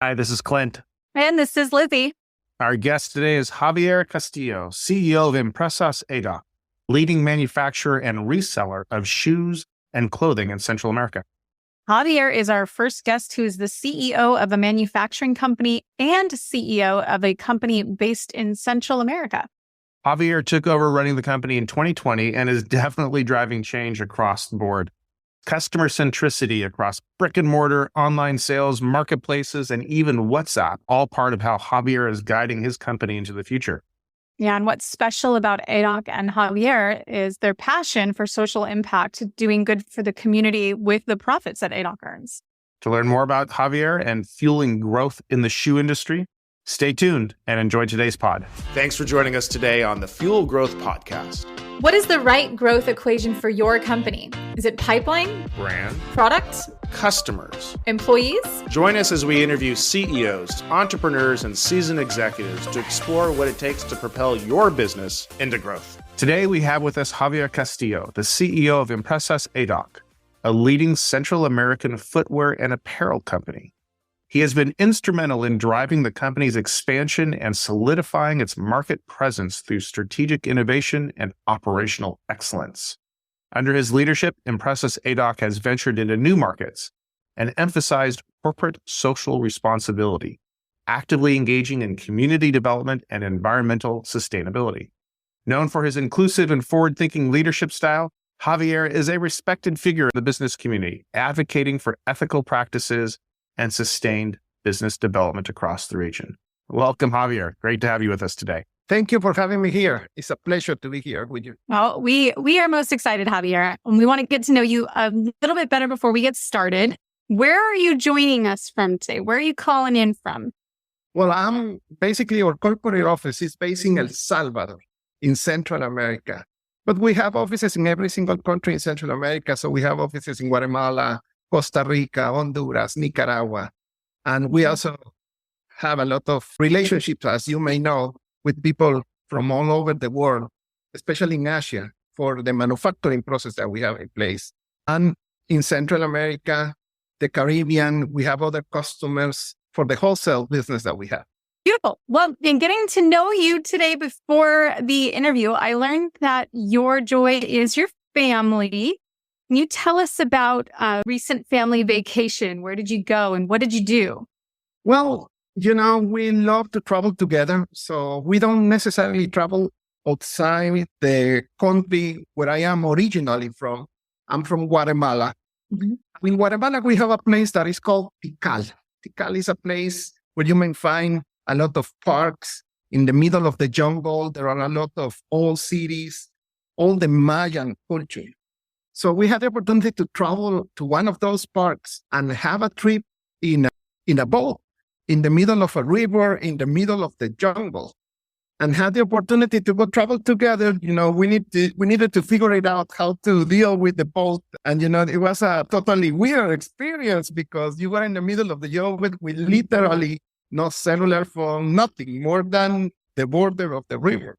Hi, this is Clint. And this is Lizzie. Our guest today is Javier Castillo, CEO of Empresas ADOC, leading manufacturer and reseller of shoes and clothing in Central America. Javier is our first guest who is the CEO of a manufacturing company and CEO of a company based in Central America. Javier took over running the company in 2020 and is definitely driving change across the board. Customer centricity across brick and mortar, online sales, marketplaces, and even WhatsApp, all part of how Javier is guiding his company into the future. Yeah, and what's special about ADOC and Javier is their passion for social impact, doing good for the community with the profits that ADOC earns. To learn more about Javier and fueling growth in the shoe industry, stay tuned and enjoy today's pod. Thanks for joining us today on the Fuel Growth Podcast. What is the right growth equation for your company? Is it pipeline, Brand, product, customers, employees? Join us as we interview CEOs, entrepreneurs, and seasoned executives to explore what it takes to propel your business into growth. Today, we have with us Javier Castillo, the CEO of Empresas ADOC, a leading Central American footwear and apparel company. He has been instrumental in driving the company's expansion and solidifying its market presence through strategic innovation and operational excellence. Under his leadership, Empresas ADOC has ventured into new markets and emphasized corporate social responsibility, actively engaging in community development and environmental sustainability. Known for his inclusive and forward-thinking leadership style, Javier is a respected figure in the business community, advocating for ethical practices and sustained business development across the region. Welcome, Javier. Great to have you with us today. Thank you for having me here. It's a pleasure to be here with you. Well, we are most excited, Javier, and we want to get to know you a little bit better before we get started. Where are you joining us from today? Where are you calling in from? Well, I'm basically, our corporate office is based in El Salvador, in Central America. But we have offices in every single country in Central America. So we have offices in Guatemala, Costa Rica, Honduras, Nicaragua. And we also have a lot of relationships, as you may know, with people from all over the world, especially in Asia, for the manufacturing process that we have in place. And in Central America, the Caribbean, we have other customers for the wholesale business that we have. Beautiful. Well, in getting to know you today before the interview, I learned that your joy is your family. Can you tell us about a recent family vacation? Where did you go and what did you do? Well, we love to travel together. So we don't necessarily travel outside the country where I am originally from. I'm from Guatemala. Mm-hmm. In Guatemala, we have a place that is called Tikal. Tikal is a place where you may find a lot of parks in the middle of the jungle. There are a lot of old cities, all the Mayan culture. So we had the opportunity to travel to one of those parks and have a trip in a boat in the middle of a river, in the middle of the jungle, and had the opportunity to go travel together. We needed to figure it out how to deal with the boat. And, it was a totally weird experience because you were in the middle of the jungle with literally no cellular phone, nothing more than the border of the river.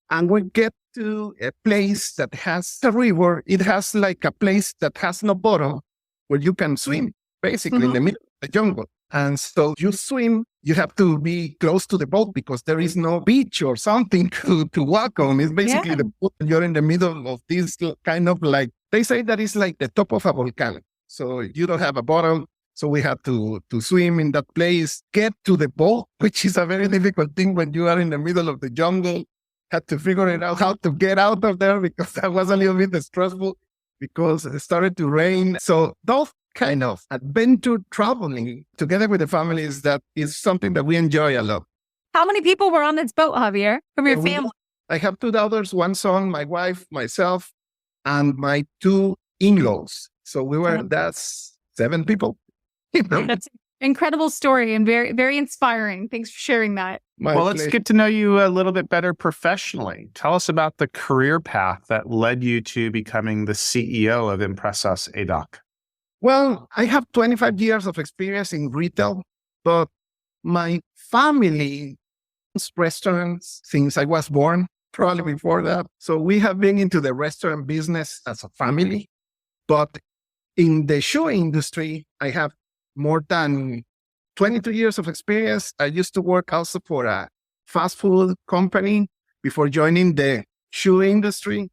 And we get to a place that has a river. It has like a place that has no bottom where you can swim, basically in the middle of the jungle. And so you swim, you have to be close to the boat because there is no beach or something to walk on. It's basically the boat. You're in the middle of this kind of like, they say that it's like the top of a volcano. So you don't have a bottom. So we had to swim in that place, get to the boat, which is a very difficult thing when you are in the middle of the jungle. Had to figure it out how to get out of there because that was a little bit stressful because it started to rain. So those kind of adventure traveling together with the families, that is something that we enjoy a lot. How many people were on this boat, Javier, from your family? I have 2 daughters, 1 son, my wife, myself, and my 2 in-laws. So that's 7 people. That's an incredible story and very, very inspiring. Thanks for sharing that. Let's get to know you a little bit better professionally. Tell us about the career path that led you to becoming the CEO of Empresas ADOC. Well, I have 25 years of experience in retail, but my family owns restaurants since I was born, probably before that. So we have been into the restaurant business as a family. But in the shoe industry, I have more than 22 years of experience. I used to work also for a fast food company before joining the shoe industry.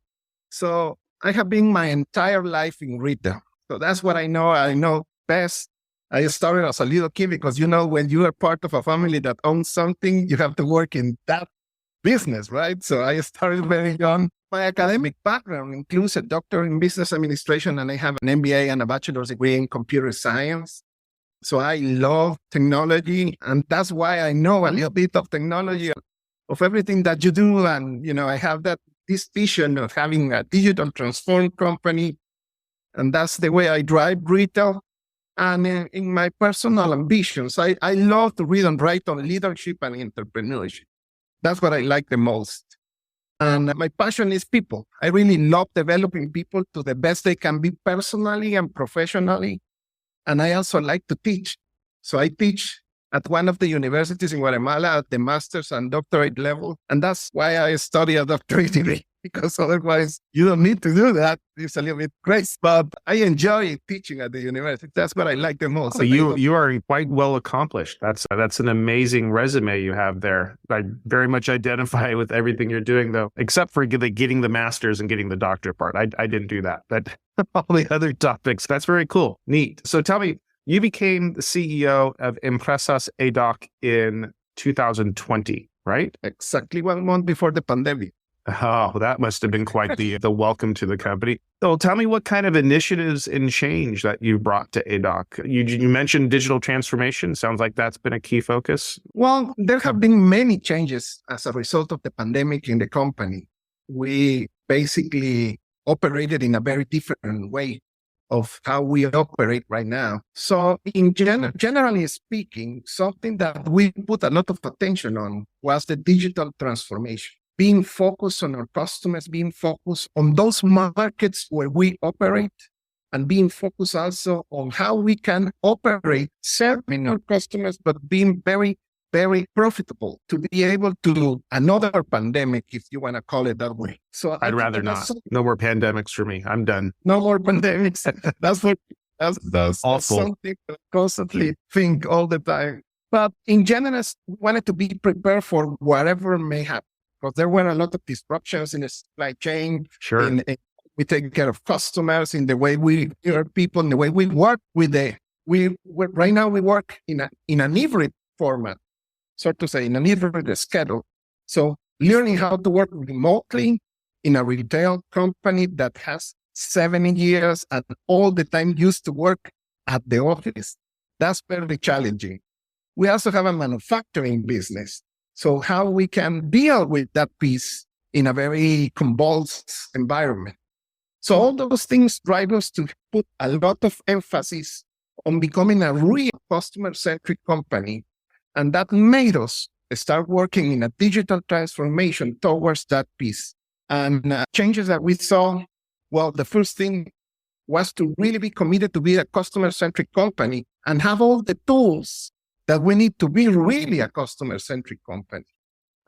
So I have been my entire life in retail. So that's what I know. I know best. I started as a little kid because, when you are part of a family that owns something, you have to work in that business, right? So I started very young. My academic background includes a doctorate in business administration, and I have an MBA and a bachelor's degree in computer science. So I love technology, and that's why I know a little bit of technology, of everything that you do. And, I have this vision of having a digital transformed company, and that's the way I drive retail. And in my personal ambitions, I love to read and write on leadership and entrepreneurship. That's what I like the most. And my passion is people. I really love developing people to the best they can be personally and professionally. And I also like to teach. So I teach at one of the universities in Guatemala at the master's and doctorate level. And that's why I study a doctorate degree, because otherwise you don't need to do that. It's a little bit crazy, but I enjoy teaching at the university. That's what I like the most. So you are quite well accomplished. That's an amazing resume you have there. I very much identify with everything you're doing, though, except for getting the master's and getting the doctorate part. I didn't do that, but all the other topics. That's very cool. Neat. So tell me, you became the CEO of Empresas ADOC in 2020, right? Exactly 1 month before the pandemic. Oh, that must have been quite the welcome to the company. So tell me what kind of initiatives and change that you brought to ADOC. You mentioned digital transformation. Sounds like that's been a key focus. Well, there have been many changes as a result of the pandemic in the company. We basically operated in a very different way of how we operate right now. So generally speaking, something that we put a lot of attention on was the digital transformation. Being focused on our customers, being focused on those markets where we operate, and being focused also on how we can operate serving our customers, but being very, very profitable to be able to another pandemic, if you want to call it that way. So I'd rather not. No more pandemics for me. I'm done. No more pandemics. That's awful. Something I constantly think all the time. But in general, we wanted to be prepared for whatever may happen. Because there were a lot of disruptions in the supply chain. Sure. We take care of customers, in the way we hear people, in the way we work with right now we work in an hybrid format, so to say, in an hybrid schedule. So learning how to work remotely in a retail company that has 70 years and all the time used to work at the office, that's very challenging. We also have a manufacturing business. So how we can deal with that piece in a very convulsed environment. So all those things drive us to put a lot of emphasis on becoming a real customer-centric company. And that made us start working in a digital transformation towards that piece. And changes that we saw, well, the first thing was to really be committed to be a customer-centric company and have all the tools that we need to be really a customer-centric company.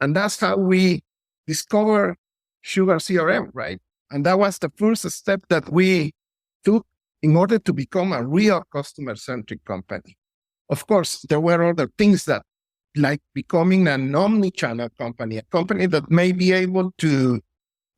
And that's how we discovered Sugar CRM, right? And that was the first step that we took in order to become a real customer-centric company. Of course, there were other things that, like becoming an omnichannel company, a company that may be able to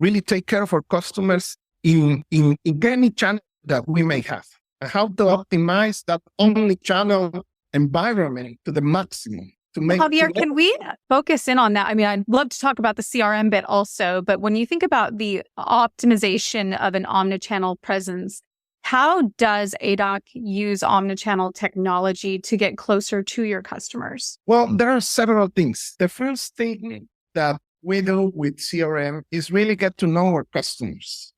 really take care of our customers in any channel that we may have, and how to optimize that omnichannel environment to the maximum. Javier, can we focus in on that? I mean, I'd love to talk about the CRM bit also, but when you think about the optimization of an omnichannel presence, how does ADOC use omnichannel technology to get closer to your customers? Well, there are several things. The first thing that we do with CRM is really get to know our customers,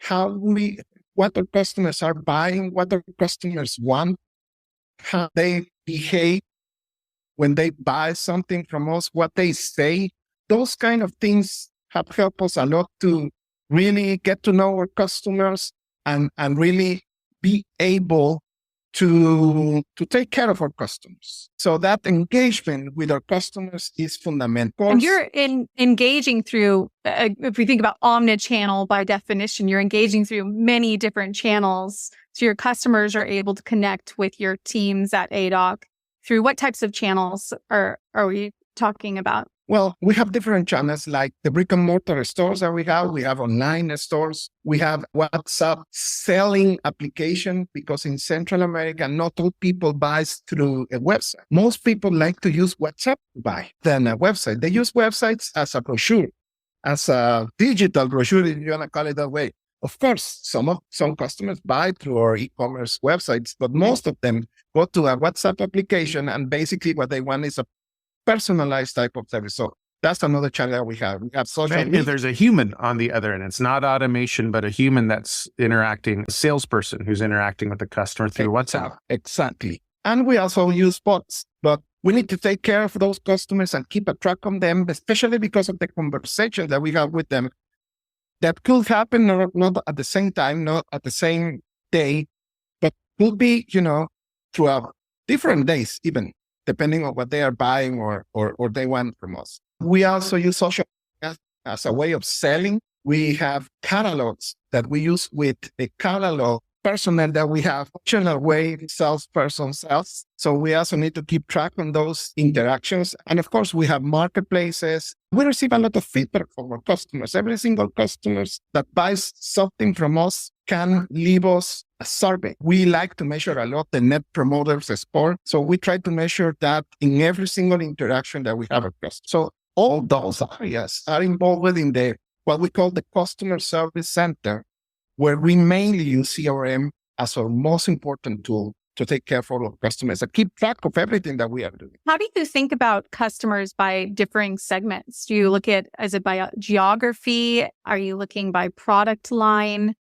what our customers are buying, what our customers want, how they behave when they buy something from us, what they say. Those kind of things have helped us a lot to really get to know our customers and really be able to take care of our customers. So that engagement with our customers is fundamental. And you're engaging through, if we think about omnichannel by definition, you're engaging through many different channels. So your customers are able to connect with your teams at ADOC through? What types of channels are we talking about? Well, we have different channels like the brick and mortar stores that we have. We have online stores. We have WhatsApp selling application because in Central America, not all people buy through a website. Most people like to use WhatsApp to buy than a website. They use websites as a brochure, as a digital brochure, if you want to call it that way. Of course, some customers buy through our e-commerce websites, but most of them go to a WhatsApp application, and basically what they want is a personalized type of service. So that's another channel that we have. We have social media. There's a human on the other end. It's not automation, but a human that's interacting, a salesperson who's interacting with the customer through WhatsApp. Exactly. And we also use bots, but we need to take care of those customers and keep a track on them, especially because of the conversation that we have with them. That could happen not at the same time, not at the same day, but could be, throughout different days, even depending on what they are buying or they want from us. We also use social media as a way of selling. We have catalogs that we use with a catalog personnel that we have, functional way salesperson sells. So we also need to keep track on those interactions. And of course, we have marketplaces. We receive a lot of feedback from our customers. Every single customer that buys something from us can leave us a survey. We like to measure a lot the net promoter score. So we try to measure that in every single interaction that we have with customers. So all those areas are involved in what we call the customer service center, where we mainly use CRM as our most important tool to take care of all our customers and keep track of everything that we are doing. How do you think about customers by differing segments? Do you look at, is it by geography? Are you looking by product line?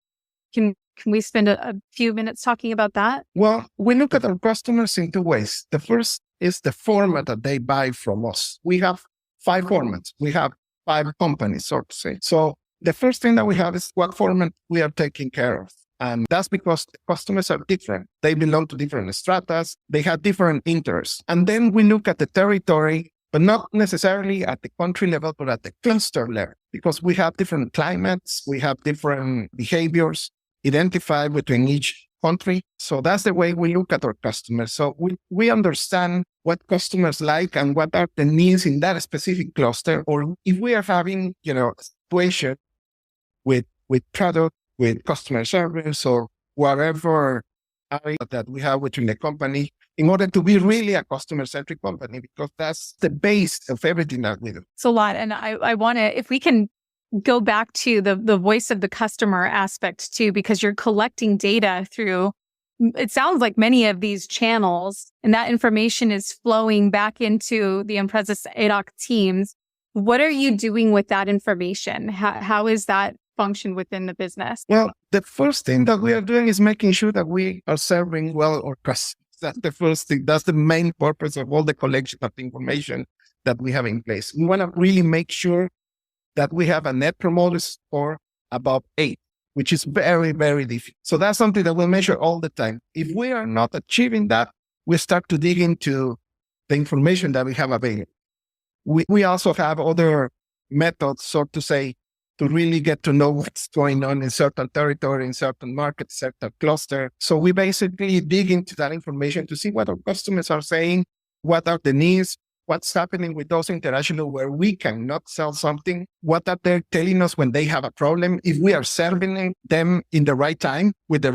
Can we spend a few minutes talking about that? Well, we look at our customers in two ways. The first is the format that they buy from us. We have 5 formats. We have 5 companies, so to say. So the first thing that we have is what format we are taking care of. And that's because the customers are different. They belong to different stratas. They have different interests. And then we look at the territory, but not necessarily at the country level, but at the cluster level, because we have different climates. We have different behaviors identified between each country. So that's the way we look at our customers. So we understand what customers like and what are the needs in that specific cluster. Or if we are having, a situation with product, with customer service or whatever area that we have within the company, in order to be really a customer-centric company, because that's the base of everything that we do. It's a lot. And I want to, if we can go back to the voice of the customer aspect too, because you're collecting data through, it sounds like many of these channels, and that information is flowing back into the Empresas ADOC teams. What are you doing with that information? How is that function within the business? Well, the first thing that we are doing is making sure that we are serving well our customers. That's the first thing. That's the main purpose of all the collection of information that we have in place. We want to really make sure that we have a net promoter score above 8, which is very, very difficult. So that's something that we'll measure all the time. If we are not achieving that, we start to dig into the information that we have available. We also have other methods, so to say, to really get to know what's going on in certain territory, in certain markets, certain cluster. So we basically dig into that information to see what our customers are saying, what are the needs, what's happening with those interactions where we cannot sell something, what are they telling us when they have a problem, if we are serving them in the right time, within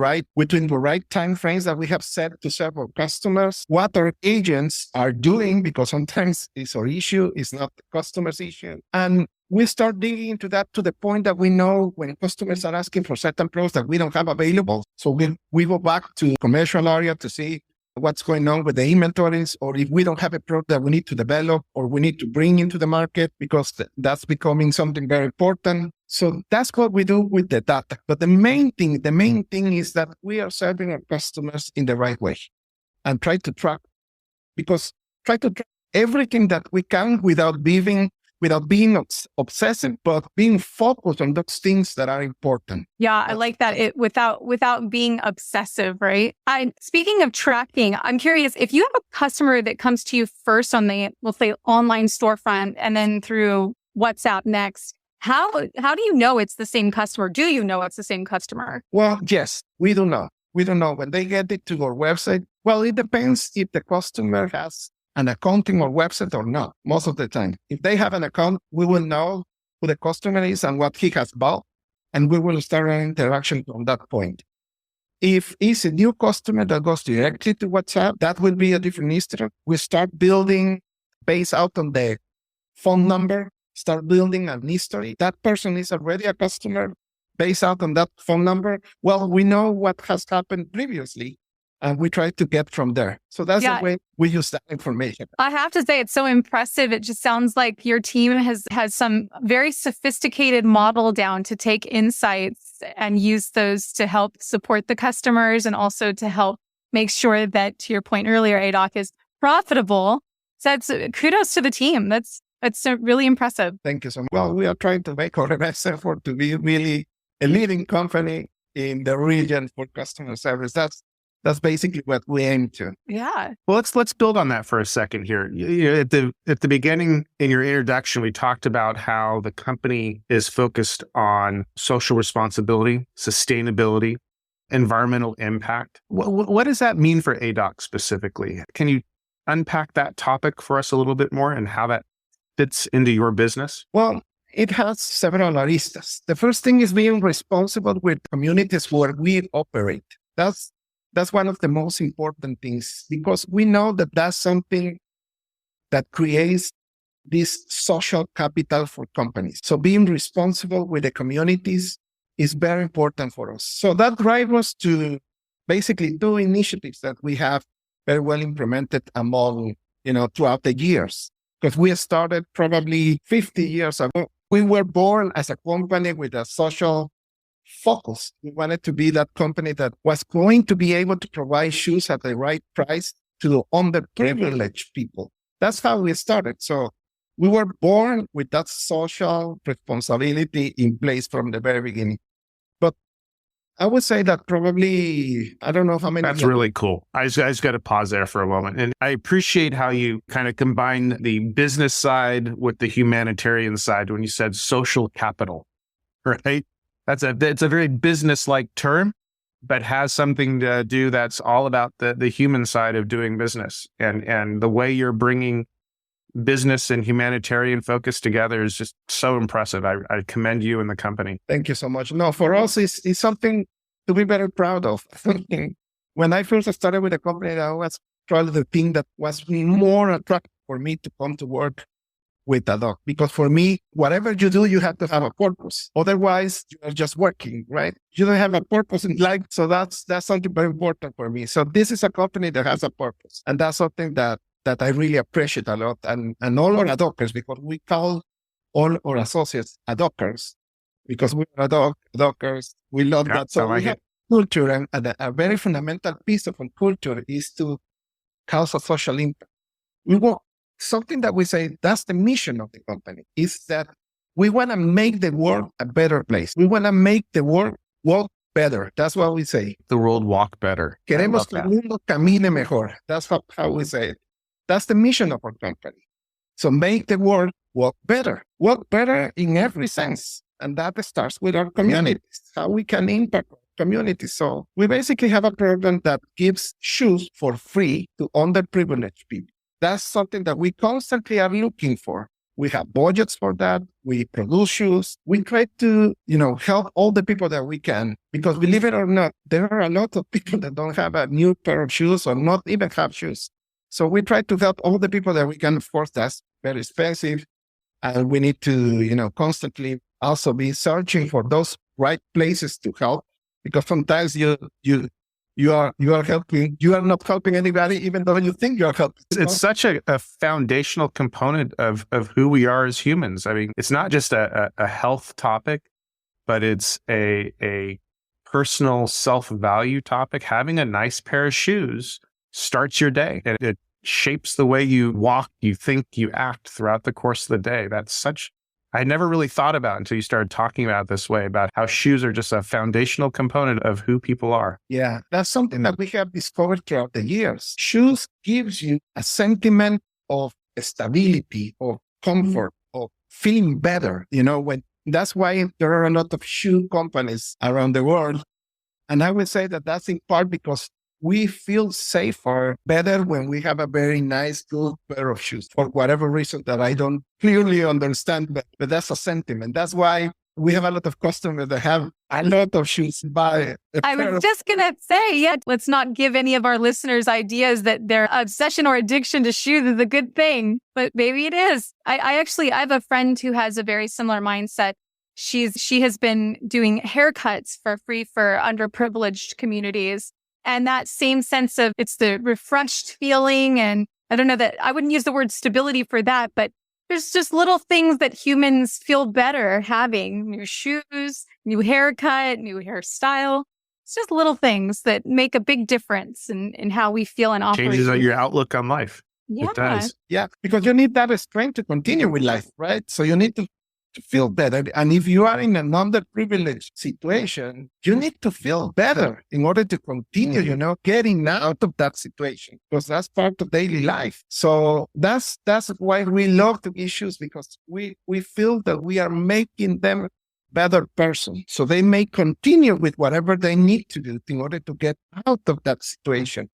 the right time frames that we have set to serve our customers, what our agents are doing, because sometimes it's our issue, it's not the customer's issue. And we start digging into that to the point that we know when customers are asking for certain products that we don't have available. So we go back to the commercial area to see what's going on with the inventories, or if we don't have a product that we need to develop or we need to bring into the market, because that's becoming something very important. So that's what we do with the data. But the main thing is that we are serving our customers in the right way and try to track everything that we can without being obsessive, but being focused on those things that are important. Yeah, I like that. Without being obsessive, right? Speaking of tracking, I'm curious if you have a customer that comes to you first on the, we'll say, online storefront, and then through WhatsApp next. How do you know it's the same customer? Do you know it's the same customer? Well, yes, we do know. We don't know when they get it to our website. Well, it depends if the customer has an accounting or website or not, most of the time. If they have an account, we will know who the customer is and what he has bought, and we will start an interaction from that point. If it's a new customer that goes directly to WhatsApp, that will be a different history. We start building based out on the phone number, start building an history. That person is already a customer based out on that phone number. Well, we know what has happened previously, and we try to get from there. So that's the way we use that information. I have to say, it's so impressive. It just sounds like your team has some very sophisticated model down to take insights and use those to help support the customers and also to help make sure that, to your point earlier, ADOC is profitable. So that's kudos to the team. That's really impressive. Thank you so much. Well, we are trying to make our best effort to be really a leading company in the region for customer service. That's basically what we aim to. Yeah. Well, let's build on that for a second here. At the beginning in your introduction, we talked about how the company is focused on social responsibility, sustainability, environmental impact. What does that mean for ADOC specifically? Can you unpack that topic for us a little bit more and how that fits into your business? Well, it has several aristas. The first thing is being responsible with communities where we operate. That's one of the most important things, because we know that that's something that creates this social capital for companies. So being responsible with the communities is very important for us. So that drives us to basically two initiatives that we have very well implemented among, throughout the years. Because we started probably 50 years ago. We were born as a company with a social focus. We wanted to be that company that was going to be able to provide shoes at the right price to the underprivileged people. That's how we started. So we were born with that social responsibility in place from the very beginning. But I would say that probably, I don't know how many. That's really cool. I just got to pause there for a moment. And I appreciate how you kind of combine the business side with the humanitarian side when you said social capital, right? It's a very business-like term, but has something to do that's all about the human side of doing business. And the way you're bringing business and humanitarian focus together is just so impressive. I commend you and the company. Thank you so much. No, for us, it's something to be very proud of. When I first started with the company, that was probably the thing that was more attractive for me to come to work with ADOC. Because for me, whatever you do, you have to have a purpose. Otherwise, you are just working, right? You don't have a purpose in life. So that's something very important for me. So this is a company that has a purpose. And that's something that I really appreciate a lot. And all our ADOCers, because we call all our associates ADOCers, because we are ADOCers. We love that. So we have culture, and a very fundamental piece of our culture is to cause a social impact. We want something that we say, that's the mission of the company, is that we want to make the world a better place. We want to make the world walk better. That's what we say. The world walk better. Queremos que el mundo camine mejor. That's how we say it. That's the mission of our company. So make the world walk better in every sense. And that starts with our communities, how we can impact our communities. So we basically have a program that gives shoes for free to underprivileged people. That's something that we constantly are looking for. We have budgets for that. We produce shoes. We try to, help all the people that we can, because believe it or not, there are a lot of people that don't have a new pair of shoes or not even have shoes. So we try to help all the people that we can. Of course, that's very expensive. And we need to, constantly also be searching for those right places to help, because sometimes you are not helping anybody, even though you think you're helping. It's such a foundational component of who we are as humans. I mean, it's not just a health topic, but it's a personal self-value topic. Having a nice pair of shoes starts your day, and it shapes the way you walk, you think, you act throughout the course of the day. I never really thought about until you started talking about it this way, about how shoes are just a foundational component of who people are. Yeah, that's something that we have discovered throughout the years. Shoes gives you a sentiment of stability, of comfort, of feeling better. That's why there are a lot of shoe companies around the world. And I would say that that's in part because we feel safer, better when we have a very nice, good pair of shoes for whatever reason that I don't clearly understand, but that's a sentiment. That's why we have a lot of customers that have a lot of shoes. I was just going to say, let's not give any of our listeners ideas that their obsession or addiction to shoes is a good thing, but maybe it is. I have a friend who has a very similar mindset. She has been doing haircuts for free for underprivileged communities. And that same sense of it's the refreshed feeling. And I don't know that I wouldn't use the word stability for that, but there's just little things that humans feel better having: new shoes, new haircut, new hairstyle. It's just little things that make a big difference in how we feel and operate. Changes your outlook on life. Yeah. It does. Yeah, because you need that strength to continue with life, right? So you need to feel better. And if you are in an underprivileged situation, you need to feel better in order to continue, getting out of that situation, because that's part of daily life. So that's why we love the issues, because we feel that we are making them better person. So they may continue with whatever they need to do in order to get out of that situation.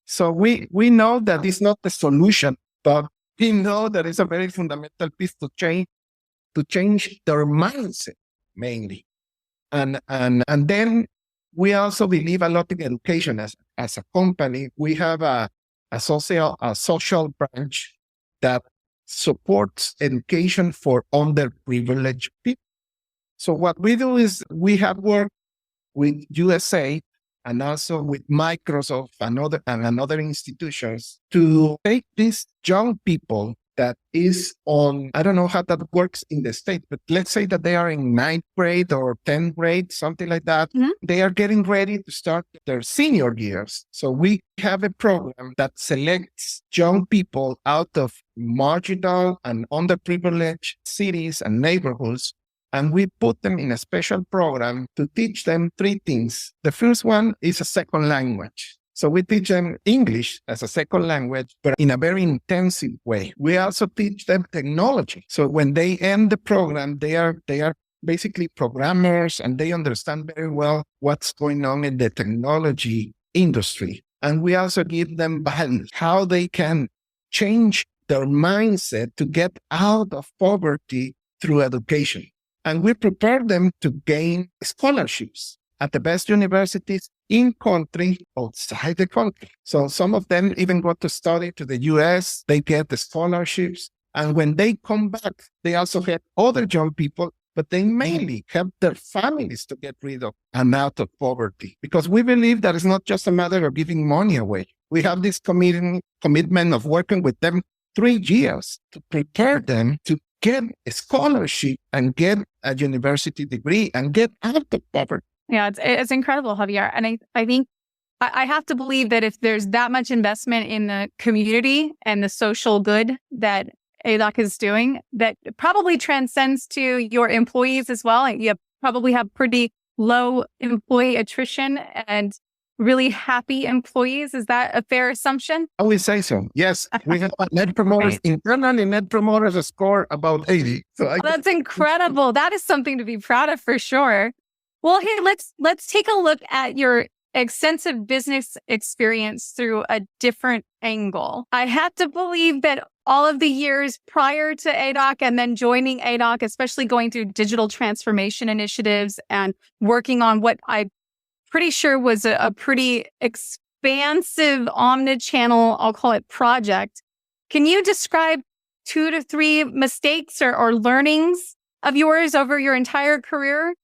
So we know that it's not the solution, but we know that it's a very fundamental piece to change their mindset mainly. And then we also believe a lot in education as a company. We have a social branch that supports education for underprivileged people. So what we do is we have worked with USA and also with Microsoft and other institutions to take these young people that is on, I don't know how that works in the States, but let's say that they are in 9th grade or 10th grade, something like that. Mm-hmm. They are getting ready to start their senior years. So we have a program that selects young people out of marginal and underprivileged cities and neighborhoods, and we put them in a special program to teach them 3 things. The first one is a second language. So we teach them English as a second language, but in a very intensive way. We also teach them technology. So when they end the program, they are basically programmers, and they understand very well what's going on in the technology industry. And we also give them values, how they can change their mindset to get out of poverty through education. And we prepare them to gain scholarships at the best universities in country, outside the country. So some of them even go to study to the US, they get the scholarships. And when they come back, they also help other young people, but they mainly help their families to get rid of and out of poverty. Because we believe that it's not just a matter of giving money away. We have this commitment of working with them 3 years to prepare them to get a scholarship and get a university degree and get out of poverty. Yeah, it's incredible, Javier. And I think I have to believe that if there's that much investment in the community and the social good that ADOC is doing, that probably transcends to your employees as well. You probably have pretty low employee attrition and really happy employees. Is that a fair assumption? I would say so. Yes, we have net promoters, internally net promoters score about 80. So that's incredible. That is something to be proud of for sure. Well, hey, let's take a look at your extensive business experience through a different angle. I have to believe that all of the years prior to ADOC and then joining ADOC, especially going through digital transformation initiatives and working on what I'm pretty sure was a pretty expansive omnichannel, I'll call it, project. Can you describe 2 to 3 mistakes or learnings of yours over your entire career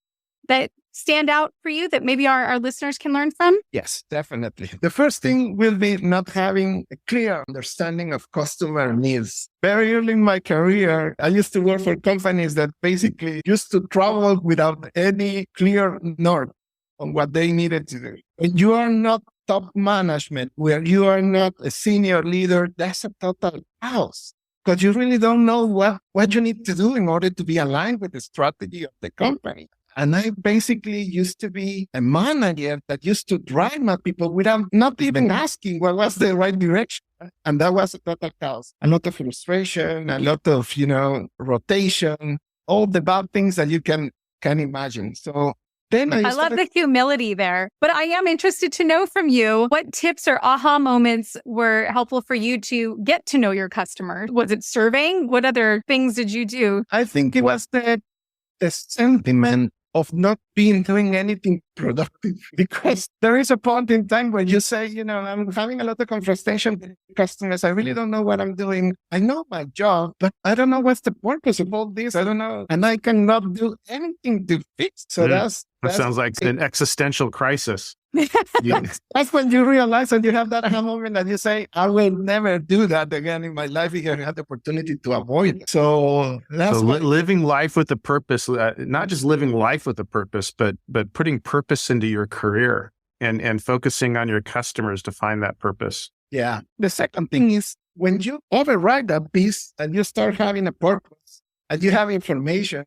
that stand out for you that maybe our listeners can learn from? Yes, definitely. The first thing will be not having a clear understanding of customer needs. Very early in my career, I used to work for companies that basically used to travel without any clear north on what they needed to do. When you are not top management, where you are not a senior leader, that's a total chaos, because you really don't know what you need to do in order to be aligned with the strategy of the company. And I basically used to be a manager that used to drive my people without not even asking what was the right direction. And that was a total chaos. A lot of frustration, a lot of, rotation, all the bad things that you can imagine. So Then I love the humility there. But I am interested to know from you, what tips or aha moments were helpful for you to get to know your customer? Was it surveying? What other things did you do? I think it was the sentiment of not doing anything productive, because there is a point in time where you say, I'm having a lot of confrontation with customers. I really don't know what I'm doing. I know my job, but I don't know what's the purpose of all this. I don't know. And I cannot do anything to fix. So that sounds like an existential crisis. That's when you realize and you have that aha moment that you say, I will never do that again in my life if I had the opportunity to avoid it. So that's living life with a purpose, not just living life with a purpose, but putting purpose into your career and focusing on your customers to find that purpose. Yeah. The second thing is when you override that piece and you start having a purpose and you have information,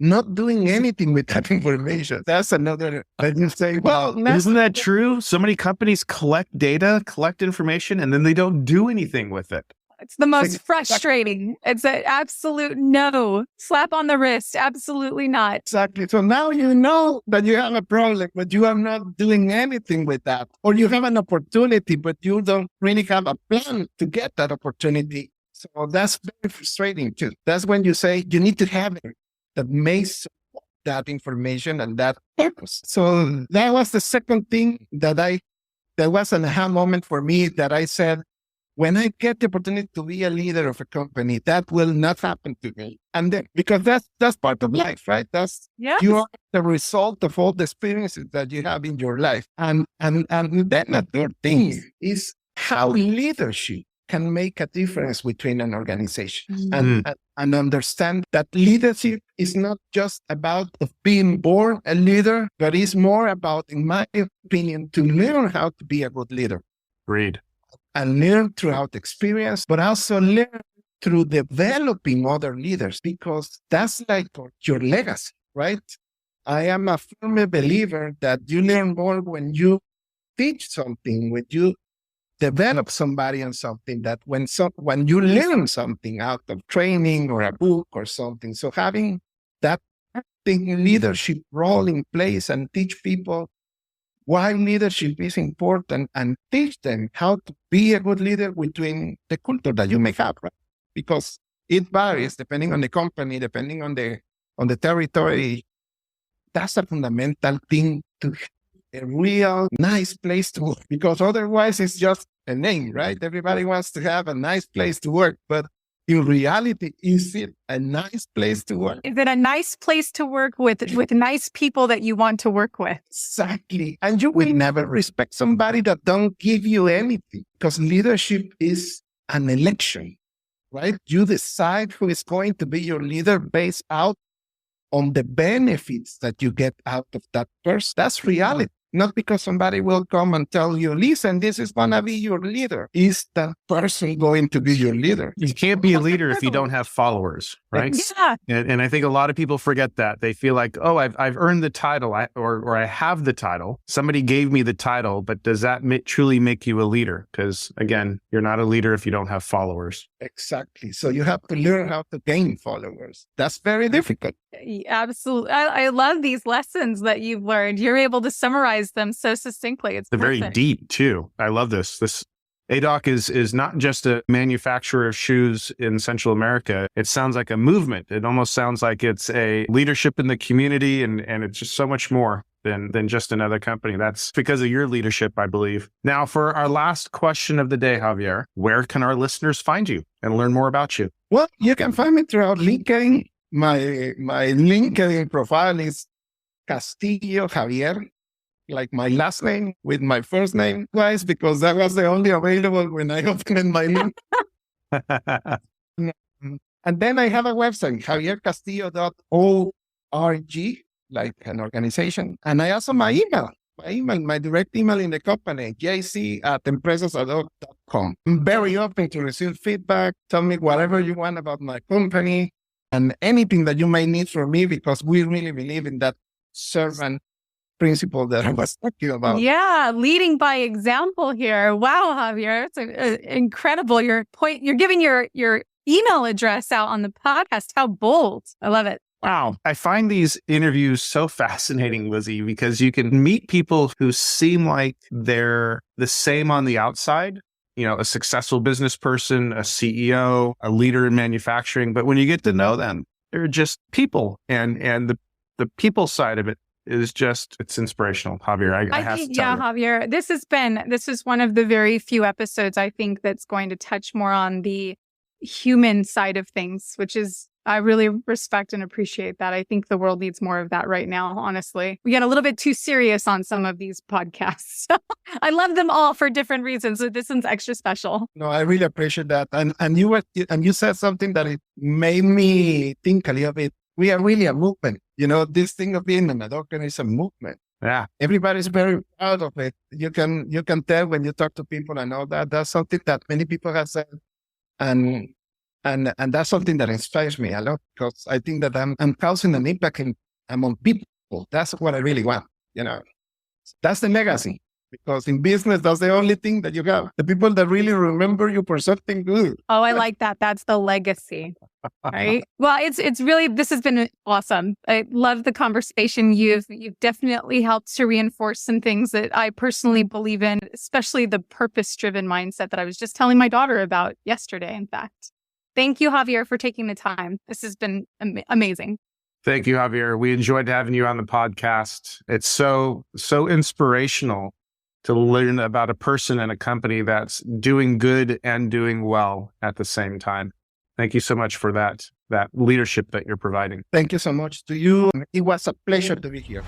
not doing anything with that information. That's another, and you say, well, isn't that true? So many companies collect data, collect information, and then they don't do anything with it. It's the most frustrating. It's an absolute no. Slap on the wrist. Absolutely not. Exactly. So now you know that you have a problem, but you are not doing anything with that. Or you have an opportunity, but you don't really have a plan to get that opportunity. So that's very frustrating too. That's when you say you need to have it that makes that information and that purpose. So that was the second thing that was an aha moment for me, that I said, when I get the opportunity to be a leader of a company, that will not happen to me. And then, because that's part of life, right? You are the result of all the experiences that you have in your life. And then the third thing is how leadership can make a difference between an organization and understand that leadership is not just about being born a leader, but it's more about, in my opinion, to learn how to be a good leader. Agreed. And learn throughout experience, but also learn through developing other leaders, because that's like your legacy, right? I am a firm believer that you learn more when you teach something, when you develop somebody on something, that when you learn something out of training or a book or something. So having that leadership role in place and teach people why leadership is important and teach them how to be a good leader within the culture that you may have, right? Because it varies depending on the company, depending on the territory. That's a fundamental thing to a real nice place to work, because otherwise it's just a name, right? Everybody wants to have a nice place to work, but in reality, is it a nice place to work? Is it a nice place to work with nice people that you want to work with? Exactly. And you will never respect somebody that don't give you anything, because leadership is an election, right? You decide who is going to be your leader based out on the benefits that you get out of that person. That's reality. Not because somebody will come and tell you, listen, this is going to be your leader. Is that person going to be your leader? You can't be a leader if you don't have followers, right? Yeah. And I think a lot of people forget that. They feel like, oh, I've earned the title or I have the title. Somebody gave me the title, but does that truly make you a leader? Because again, you're not a leader if you don't have followers. Exactly. So you have to learn how to gain followers. That's very difficult. Absolutely. I love these lessons that you've learned. You're able to summarize them so succinctly. It's very deep too. I love this. This ADOC is not just a manufacturer of shoes in Central America. It sounds like a movement. It almost sounds like it's a leadership in the community, and it's just so much more than just another company. That's because of your leadership, I believe. Now, for our last question of the day, Javier, where can our listeners find you and learn more about you? Well, you can find me throughout LinkedIn. My LinkedIn profile is Castillo Javier, like my last name with my first name twice, because that was the only available when I opened my link. And then I have a website, javiercastillo.org, like an organization. And I also my direct email in the company, jc@empresasadoc.com. I'm very open to receive feedback. Tell me whatever you want about my company and anything that you may need from me, because we really believe in that servant principle that I was talking about. Yeah, leading by example here. Wow, Javier, it's incredible. You're giving your email address out on the podcast. How bold. I love it. Wow. I find these interviews so fascinating, Lizzie, because you can meet people who seem like they're the same on the outside, a successful business person, a CEO, a leader in manufacturing. But when you get to know them, they're just people. And the people side of it is it's inspirational. Javier, I have to tell you. Javier, this is one of the very few episodes I think that's going to touch more on the human side of things, which is, I really respect and appreciate that. I think the world needs more of that right now, honestly. We get a little bit too serious on some of these podcasts. I love them all for different reasons, but this one's extra special. No, I really appreciate that. And you said something that it made me think a little bit. We are really a movement. This thing of being an adopter is a movement. Yeah. Everybody's very proud of it. You can tell when you talk to people and all that. That's something that many people have said. And that's something that inspires me a lot, because I think that I'm causing an impact among people. That's what I really want. That's the legacy, because in business, that's the only thing that you have. The people that really remember you for something good. Oh, I like that. That's the legacy, right? Well, it's really, this has been awesome. I love the conversation. You've definitely helped to reinforce some things that I personally believe in, especially the purpose-driven mindset that I was just telling my daughter about yesterday, in fact. Thank you, Javier, for taking the time. This has been amazing. Thank you, Javier. We enjoyed having you on the podcast. It's so inspirational to learn about a person and a company that's doing good and doing well at the same time. Thank you so much for that leadership that you're providing. Thank you so much to you. It was a pleasure to be here.